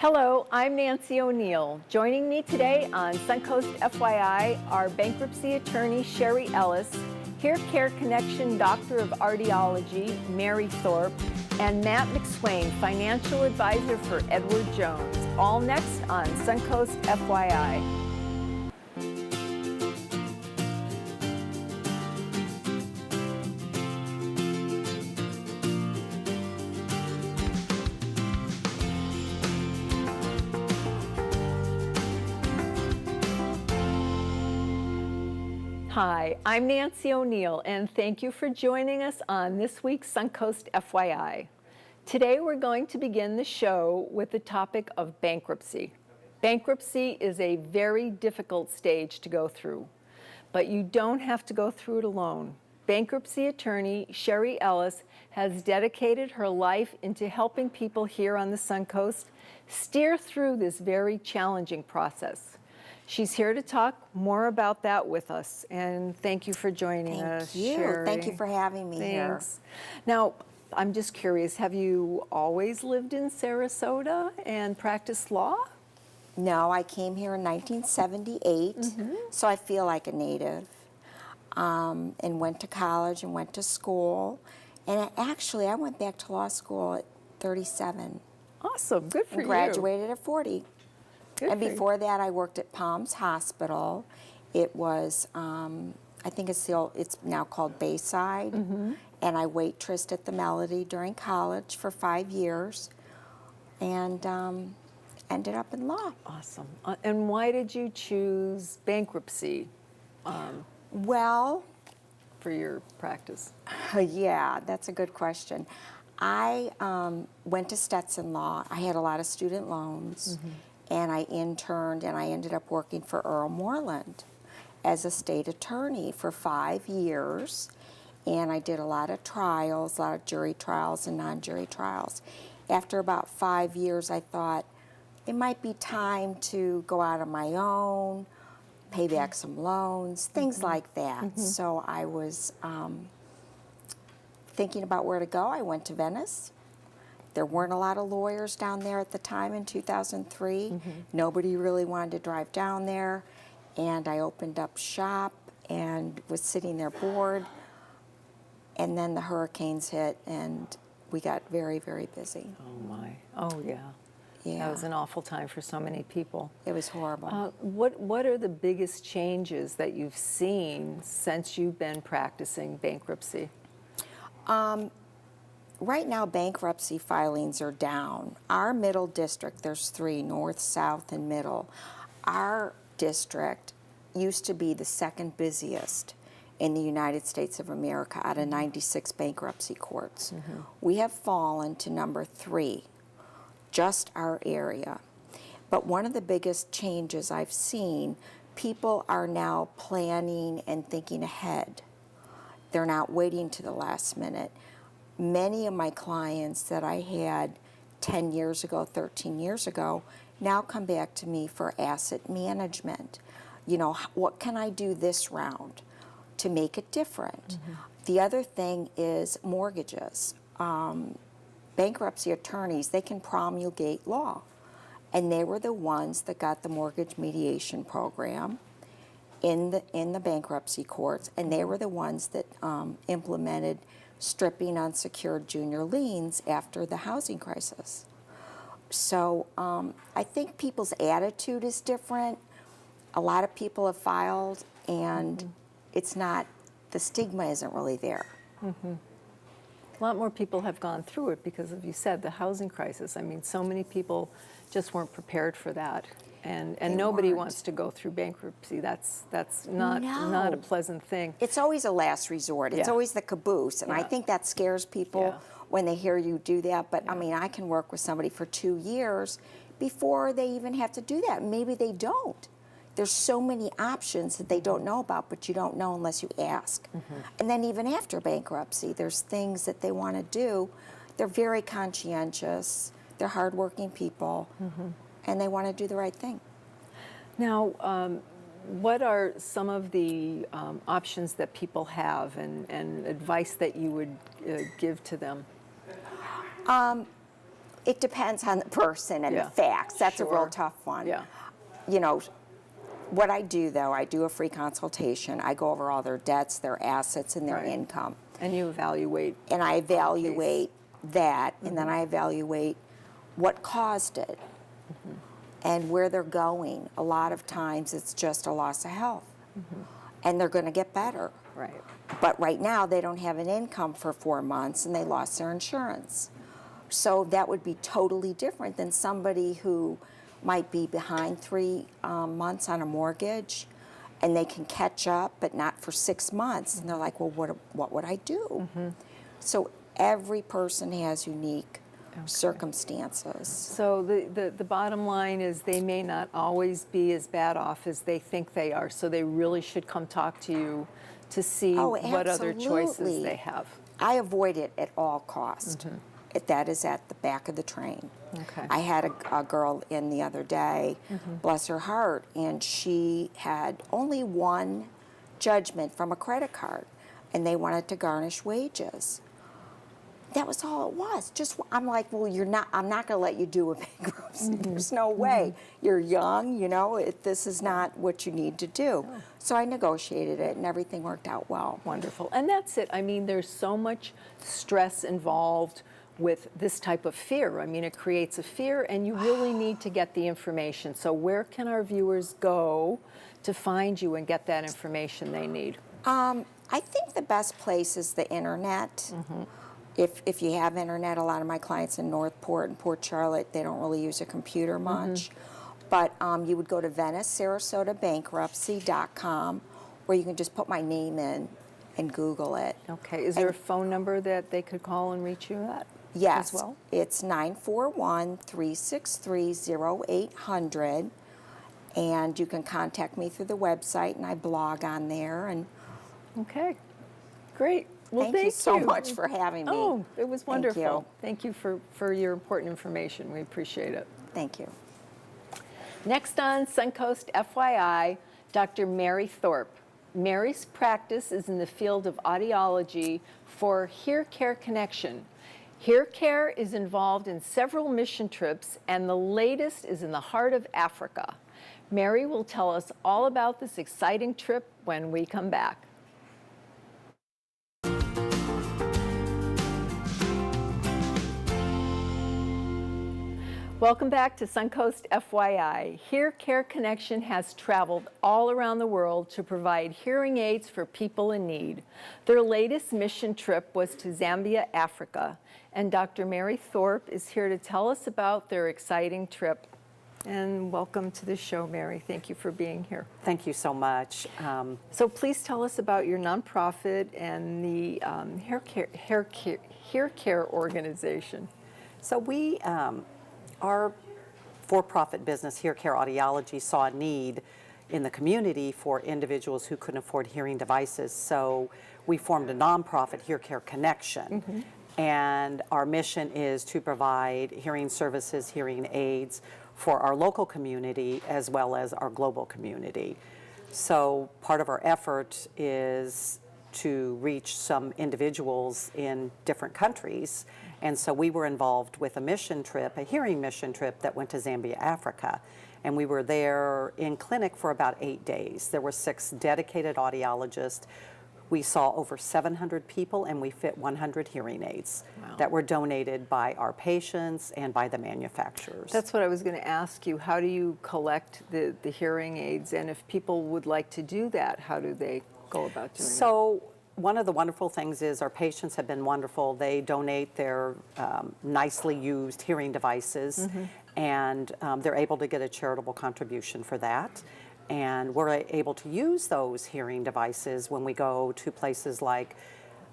Hello, I'm Nancy O'Neill. Joining me today on Suncoast FYI are bankruptcy attorney Sherry Ellis, Hair Care Connection Doctor of Artiology Mary Thorpe, and Matt McSwain, financial advisor for Edward Jones. All next on Suncoast FYI. Hi, I'm Nancy O'Neill, and thank you for joining us on this week's Suncoast FYI. Today we're going to begin the show with the topic of bankruptcy. Bankruptcy is a very difficult stage to go through, but you don't have to go through it alone. Bankruptcy attorney Sherry Ellis has dedicated her life into helping people here on the Suncoast steer through this very challenging process. She's here to talk more about that with us, and thank you for joining us, Sherry. Thank you for having me here. Now, I'm just curious, have you always lived in Sarasota and practiced law? No, I came here in 1978, so I feel like a native, and went to college and went to school. And I went back to law school at 37. Awesome, good for you. And graduated at 40. Good and before that, I worked at Palms Hospital. It was, I think it's now called Bayside. And I waitressed at the Melody during college for 5 years, and ended up in law. Awesome. And why did you choose bankruptcy Well, for your practice? yeah, that's a good question. I went to Stetson Law. I had a lot of student loans. And I interned, and I ended up working for Earl Moreland as a state attorney for 5 years. And I did a lot of trials, a lot of jury trials and non-jury trials. After about 5 years, I thought it might be time to go out on my own, pay back some loans, things like that. So I was thinking about where to go. I went to Venice. There weren't a lot of lawyers down there at the time in 2003. Nobody really wanted to drive down there. And I opened up shop and was sitting there bored. And then the hurricanes hit, and we got very, very busy. Oh, my. Oh, yeah. Yeah. That was an awful time for so many people. It was horrible. What are the biggest changes that you've seen since you've been practicing bankruptcy? Right now, bankruptcy filings are down. Our middle district, there's 3, north, south, and middle. Our district used to be the second busiest in the United States of America out of 96 bankruptcy courts. We have fallen to number 3, just our area. But one of the biggest changes I've seen, people are now planning and thinking ahead. They're not waiting to the last minute. Many of my clients that I had 10 years ago, 13 years ago, now come back to me for asset management. You know, what can I do this round to make it different? The other thing is mortgages. Bankruptcy attorneys, they can promulgate law. And they were the ones that got the mortgage mediation program in the bankruptcy courts, and they were the ones that implemented stripping unsecured junior liens after the housing crisis. So I think people's attitude is different. A lot of people have filed, and it's not, the stigma isn't really there. A lot more people have gone through it because, as you said, the housing crisis. I mean, so many people just weren't prepared for that. And nobody wants to go through bankruptcy. That's not a pleasant thing. It's always a last resort. It's always the caboose, and I think that scares people when they hear you do that. But I mean, I can work with somebody for 2 years before they even have to do that. Maybe they don't. There's so many options that they don't know about, but you don't know unless you ask. And then even after bankruptcy, there's things that they want to do. They're very conscientious. They're hardworking people. And they want to do the right thing. Now, what are some of the options that people have and advice that you would give to them? It depends on the person and Yeah, the facts. That's a real sure. tough one. Yeah. You know, what I do, though, I do a free consultation. I go over all their debts, their assets, and their Right. income. And you evaluate. And I evaluate that, and then Mm-hmm. I evaluate what caused it Mm-hmm. and where they're going. A lot of times it's just a loss of health, and they're going to get better. Right. But right now they don't have an income for 4 months, and they lost their insurance. So that would be totally different than somebody who might be behind 3 months on a mortgage, and they can catch up, but not for 6 months. And they're like, well, what would I do? So every person has unique circumstances. So the bottom line is they may not always be as bad off as they think they are, so they really should come talk to you to see Oh, what other choices absolutely. they have. I avoid it at all cost. That is at the back of the train. Okay. I had a girl in the other day, bless her heart, and she had only one judgment from a credit card, and they wanted to garnish wages. That was all it was. Just I'm like, well, I'm not going to let you do a bankruptcy. There's no way. You're young, you know. This is not what you need to do. So I negotiated it, and everything worked out well. Wonderful. And that's it. I mean, there's so much stress involved with this type of fear. I mean, it creates a fear, and you really need to get the information. So where can our viewers go to find you and get that information they need? I think the best place is the internet. If you have internet, a lot of my clients in Northport and Port Charlotte, they don't really use a computer much. But you would go to VeniceSarasotaBankruptcy.com, where you can just put my name in and Google it. Okay. Is there a phone number that they could call and reach you at? Yes, As well? it's 941-363-0800, and you can contact me through the website, and I blog on there. And Okay. Great. Well, thank you so much for having me. Oh, it was wonderful. you. Thank you for your important information. We appreciate it. Thank you. Next on Suncoast FYI, Dr. Mary Thorpe. Mary's practice is in the field of audiology for Hear Care Connection. Hear Care is involved in several mission trips, and the latest is in the heart of Africa. Mary will tell us all about this exciting trip when we come back. Welcome back to Suncoast FYI. Hear Care Connection has traveled all around the world to provide hearing aids for people in need. Their latest mission trip was to Zambia, Africa, and Dr. Mary Thorpe is here to tell us about their exciting trip. And welcome to the show, Mary. Thank you for being here. Thank you so much. So please tell us about your nonprofit and the Hear Care organization. So we, our for-profit business, Hear Care Audiology, saw a need in the community for individuals who couldn't afford hearing devices. So we formed a nonprofit, Hear Care Connection. And our mission is to provide hearing services, hearing aids for our local community as well as our global community. So part of our effort is to reach some individuals in different countries. And so we were involved with a mission trip, a hearing mission trip that went to Zambia, Africa. And we were there in clinic for about 8 days. There were 6 dedicated audiologists. We saw over 700 people, and we fit 100 hearing aids that were donated by our patients and by the manufacturers. That's what I was going to ask you. How do you collect the hearing aids? And if people would like to do that, how do they go about doing that? So one of the wonderful things is our patients have been wonderful. They donate their nicely used hearing devices, and they're able to get a charitable contribution for that. And we're able to use those hearing devices when we go to places like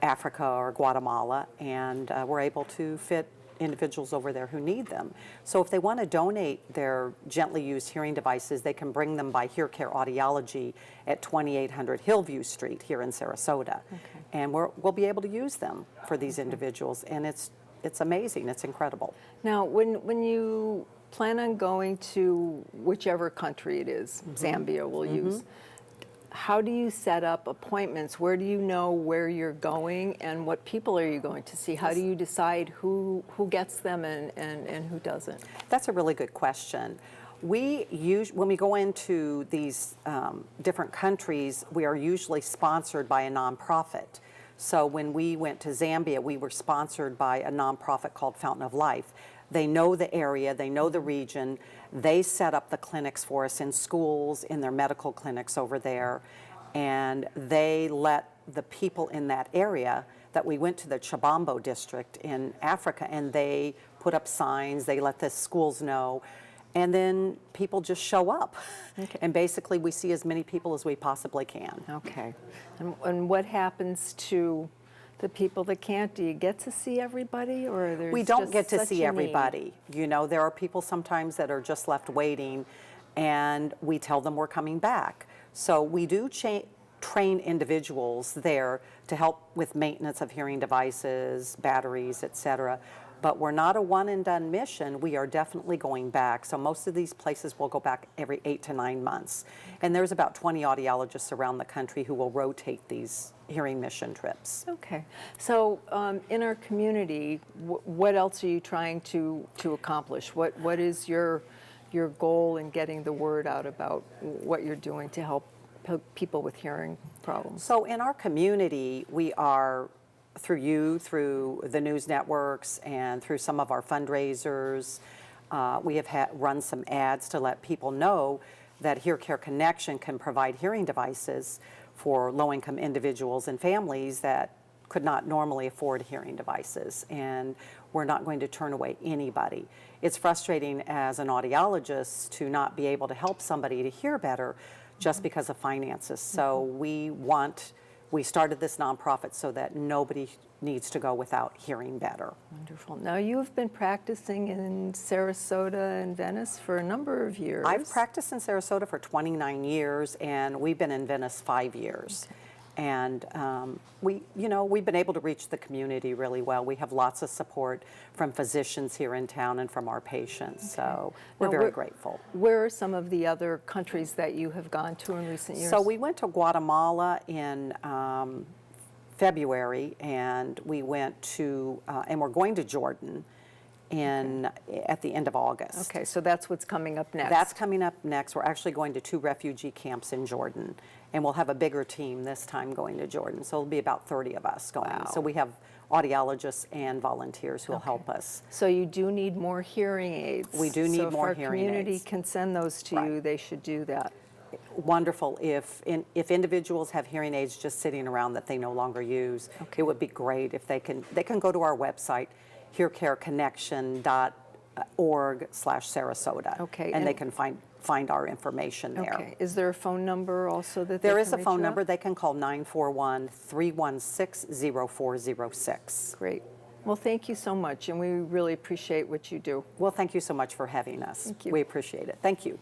Africa or Guatemala, and we're able to fit individuals over there who need them. So if they want to donate their gently used hearing devices, they can bring them by Hear Care Audiology at 2800 Hillview Street here in Sarasota. And we'll be able to use them for these individuals, and it's amazing, it's incredible. Now, when you plan on going to whichever country it is, Zambia we'll use, how do you set up appointments? Where do you know where you're going, and what people are you going to see? How do you decide who gets them and who doesn't? That's a really good question. When we go into these different countries, we are usually sponsored by a nonprofit. So when we went to Zambia, we were sponsored by a nonprofit called Fountain of Life. They know the area, they know the region. They set up the clinics for us in schools, in their medical clinics over there, and they let the people in that area, that we went to the Chabambo district in Africa, and they put up signs, they let the schools know, and then people just show up. Okay. And basically we see as many people as we possibly can. Okay. And what happens to the people that can't? Do you get to see everybody, or there's We don't just get to such see a everybody. You know, there are people sometimes that are just left waiting, and we tell them we're coming back. So we do train individuals there to help with maintenance of hearing devices, batteries, etc. But we're not a one and done mission. We are definitely going back. So most of these places will go back every 8 to 9 months. And there's about 20 audiologists around the country who will rotate these hearing mission trips. Okay. So in our community, what else are you trying to accomplish? What is your goal in getting the word out about what you're doing to help people with hearing problems? So in our community, we are, through you, through the news networks, and through some of our fundraisers, we have run some ads to let people know that HearCare Connection can provide hearing devices for low-income individuals and families that could not normally afford hearing devices, and we're not going to turn away anybody. It's frustrating as an audiologist to not be able to help somebody to hear better just because of finances. So we started this nonprofit so that nobody needs to go without hearing better. Wonderful. Now, you've been practicing in Sarasota and Venice for a number of years. I've practiced in Sarasota for 29 years, and we've been in Venice 5 years. Okay. And we've been able to reach the community really well. We have lots of support from physicians here in town and from our patients, okay. So we're very grateful. Where are some of the other countries that you have gone to in recent years? So we went to Guatemala in February, and we went to, and we're going to Jordan at the end of August. Okay, so that's what's coming up next. That's coming up next. We're actually going to 2 refugee camps in Jordan, and we'll have a bigger team this time going to Jordan. So it'll be about 30 of us going. Wow. So we have audiologists and volunteers who will help us. So you do need more hearing aids. We do need more hearing aids. So if our community can send those to you, they should do that. Wonderful. If individuals have hearing aids just sitting around that they no longer use, it would be great if they can go to our website, hearcareconnection.org/Sarasota. Okay. And they can find our information there. Okay. Is there a phone number also that there is a phone number? They can call 941-316-0406. Great. Well, thank you so much, and we really appreciate what you do. Well, thank you so much for having us. Thank you. We appreciate it. Thank you.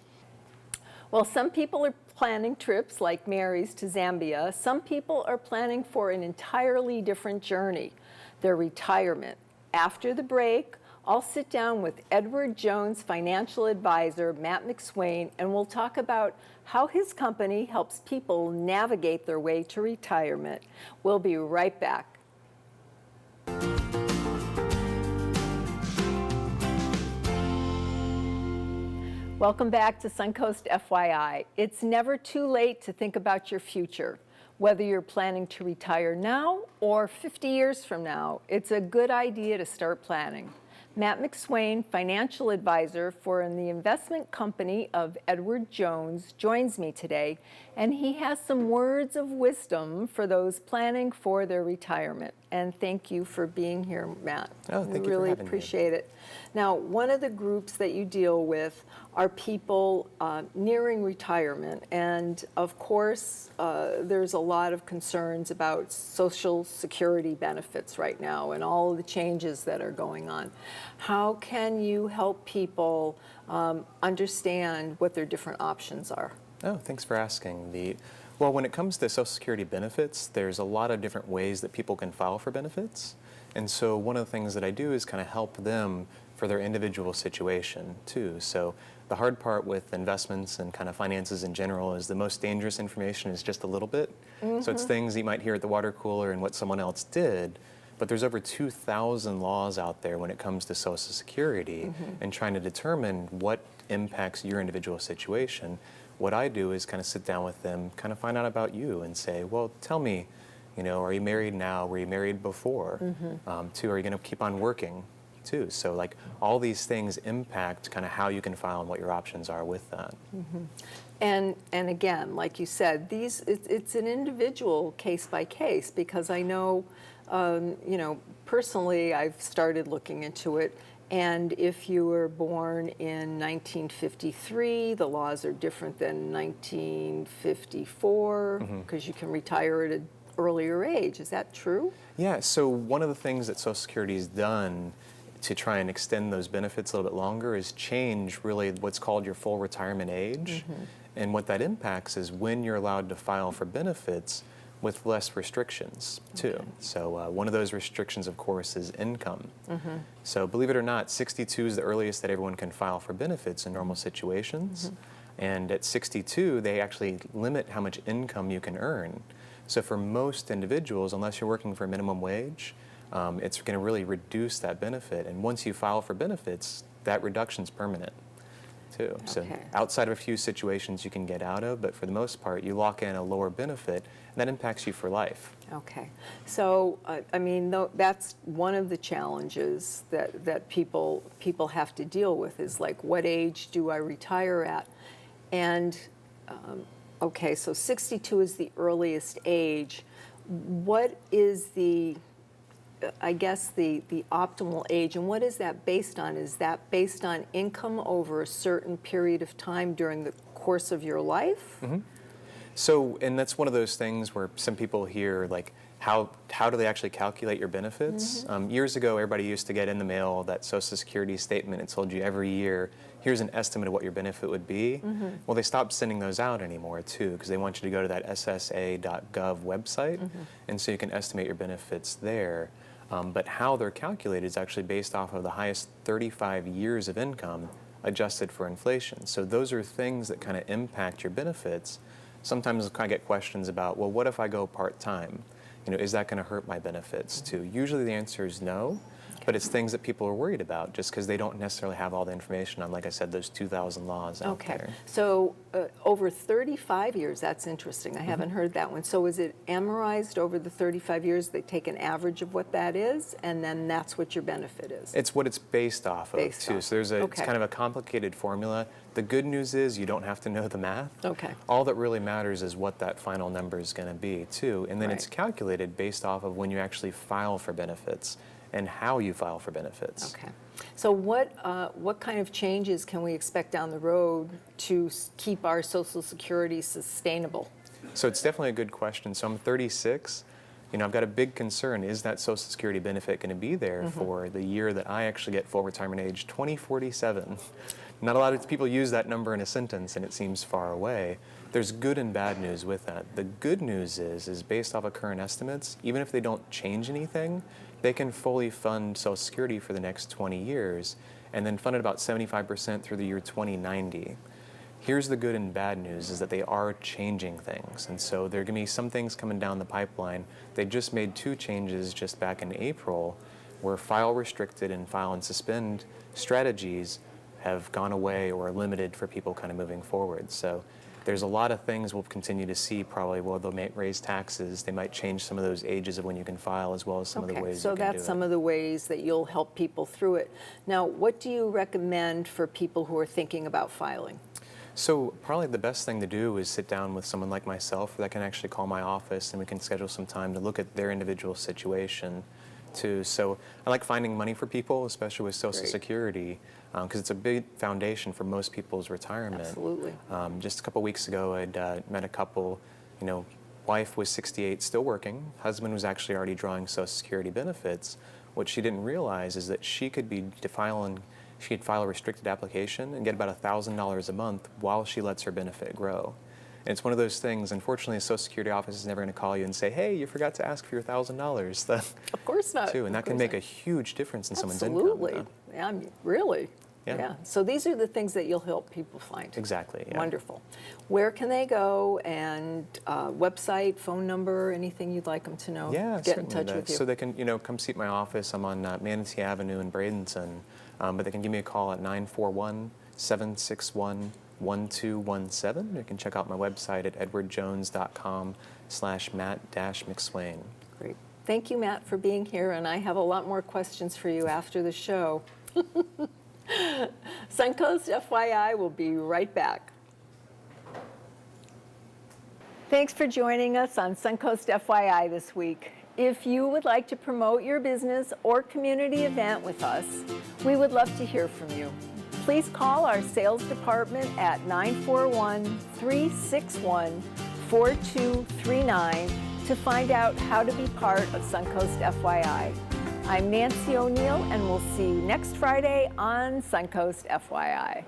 Well, some people are planning trips like Mary's to Zambia. Some people are planning for an entirely different journey, their retirement. After the break, I'll sit down with Edward Jones financial advisor Matt McSwain, and we'll talk about how his company helps people navigate their way to retirement. We'll be right back. Welcome back to Suncoast FYI. It's never too late to think about your future. Whether you're planning to retire now or 50 years from now, it's a good idea to start planning. Matt McSwain, financial advisor for the investment company of Edward Jones, joins me today, and he has some words of wisdom for those planning for their retirement. And thank you for being here, Matt. Oh, thank you for really having me. appreciate it. Now, one of the groups that you deal with are people nearing retirement, and of course, there's a lot of concerns about Social Security benefits right now and all of the changes that are going on. How can you help people understand what their different options are? Oh, thanks for asking. Well, when it comes to Social Security benefits, there's a lot of different ways that people can file for benefits. And so one of the things that I do is kind of help them for their individual situation too. So The hard part with investments and kind of finances in general is the most dangerous information is just a little bit. So it's things you might hear at the water cooler and what someone else did, but there's over 2,000 laws out there when it comes to Social Security and trying to determine what impacts your individual situation. What I do is kind of sit down with them, kind of find out about you and say, well, tell me, you know, are you married now? Were you married before? Two, are you going to keep on working? Too. So like all these things impact kind of how you can file and what your options are with that. And again, like you said, it's an individual case by case, because I know, you know, personally I've started looking into it, and if you were born in 1953, the laws are different than 1954, because you can retire at an earlier age. Is that true? Yeah, so one of the things that Social Security has done to try and extend those benefits a little bit longer is change really what's called your full retirement age. And what that impacts is when you're allowed to file for benefits with less restrictions too. So one of those restrictions, of course, is income. So believe it or not, 62 is the earliest that everyone can file for benefits in normal situations. And at 62, they actually limit how much income you can earn. So for most individuals, unless you're working for minimum wage, it's going to really reduce that benefit. And once you file for benefits, that reduction's permanent too. So outside of a few situations you can get out of, but for the most part, you lock in a lower benefit, and that impacts you for life. Okay. So, I mean, that's one of the challenges that people have to deal with, is like, what age do I retire at? And, okay, so 62 is the earliest age. What is the, I guess, the optimal age, and what is that based on? Is that based on income over a certain period of time during the course of your life? So, and that's one of those things where some people hear, like, how do they actually calculate your benefits? Years ago, everybody used to get in the mail that Social Security statement. It told you every year, here's an estimate of what your benefit would be. Well, they stopped sending those out anymore, too, because they want you to go to that ssa.gov website, and so you can estimate your benefits there. But how they're calculated is actually based off of the highest 35 years of income adjusted for inflation. So those are things that kind of impact your benefits. Sometimes I kind of get questions about, well, what if I go part-time? You know, is that going to hurt my benefits too? Usually the answer is no, but it's things that people are worried about just because they don't necessarily have all the information on, like I said, those 2,000 laws out there. So over 35 years, that's interesting. I haven't heard that one. So is it amortized over the 35 years? They take an average of what that is, and then that's what your benefit is? It's what it's based off of, too. So there's it's kind of a complicated formula. The good news is you don't have to know the math. All that really matters is what that final number is going to be, too. And then it's calculated based off of when you actually file for benefits and how you file for benefits. So what kind of changes can we expect down the road to keep our Social Security sustainable? So it's definitely a good question. So I'm 36. You know, I've got a big concern. Is that Social Security benefit going to be there for the year that I actually get full retirement age, 2047? Not a lot of people use that number in a sentence, and it seems far away. There's good and bad news with that. The good news is based off of current estimates, even if they don't change anything, they can fully fund Social Security for the next 20 years, and then fund it about 75% through the year 2090. Here's the good and bad news, is that they are changing things. And so there are going to be some things coming down the pipeline. They just made 2 changes just back in April, where file restricted and file and suspend strategies have gone away or are limited for people kind of moving forward. So there's a lot of things we'll continue to see probably. Well, they may raise taxes. They might change some of those ages of when you can file, as well as some of the ways you can do it. So that's some of the ways that you'll help people through it. Now, what do you recommend for people who are thinking about filing? So probably the best thing to do is sit down with someone like myself that can actually call my office, and we can schedule some time to look at their individual situation too. So I like finding money for people, especially with Social Security, because it's a big foundation for most people's retirement. Absolutely. Just a couple weeks ago, I'd met a couple, you know, wife was 68, still working. Husband was actually already drawing Social Security benefits. What she didn't realize is that she could file a restricted application and get about $1,000 a month while she lets her benefit grow. And it's one of those things, unfortunately, the Social Security office is never going to call you and say, hey, you forgot to ask for your $1,000. Of course not. Too, and that can make a huge difference in someone's income. Absolutely. Yeah, really. Yeah. So these are the things that you'll help people find. Exactly. Yeah. Wonderful. Where can they go, and website, phone number, anything you'd like them to know? Yeah, Get in certainly. touch with you. So they can, come see my office. I'm on Manatee Avenue in Bradenton, but they can give me a call at 941-761-1217. You can check out my website at edwardjones.com/Matt-McSwain. Great. Thank you, Matt, for being here, and I have a lot more questions for you after the show. Suncoast FYI will be right back. Thanks for joining us on Suncoast FYI this week. If you would like to promote your business or community event with us, we would love to hear from you. Please call our sales department at 941-361-4239 to find out how to be part of Suncoast FYI. I'm Nancy O'Neill, and we'll see you next Friday on Suncoast FYI.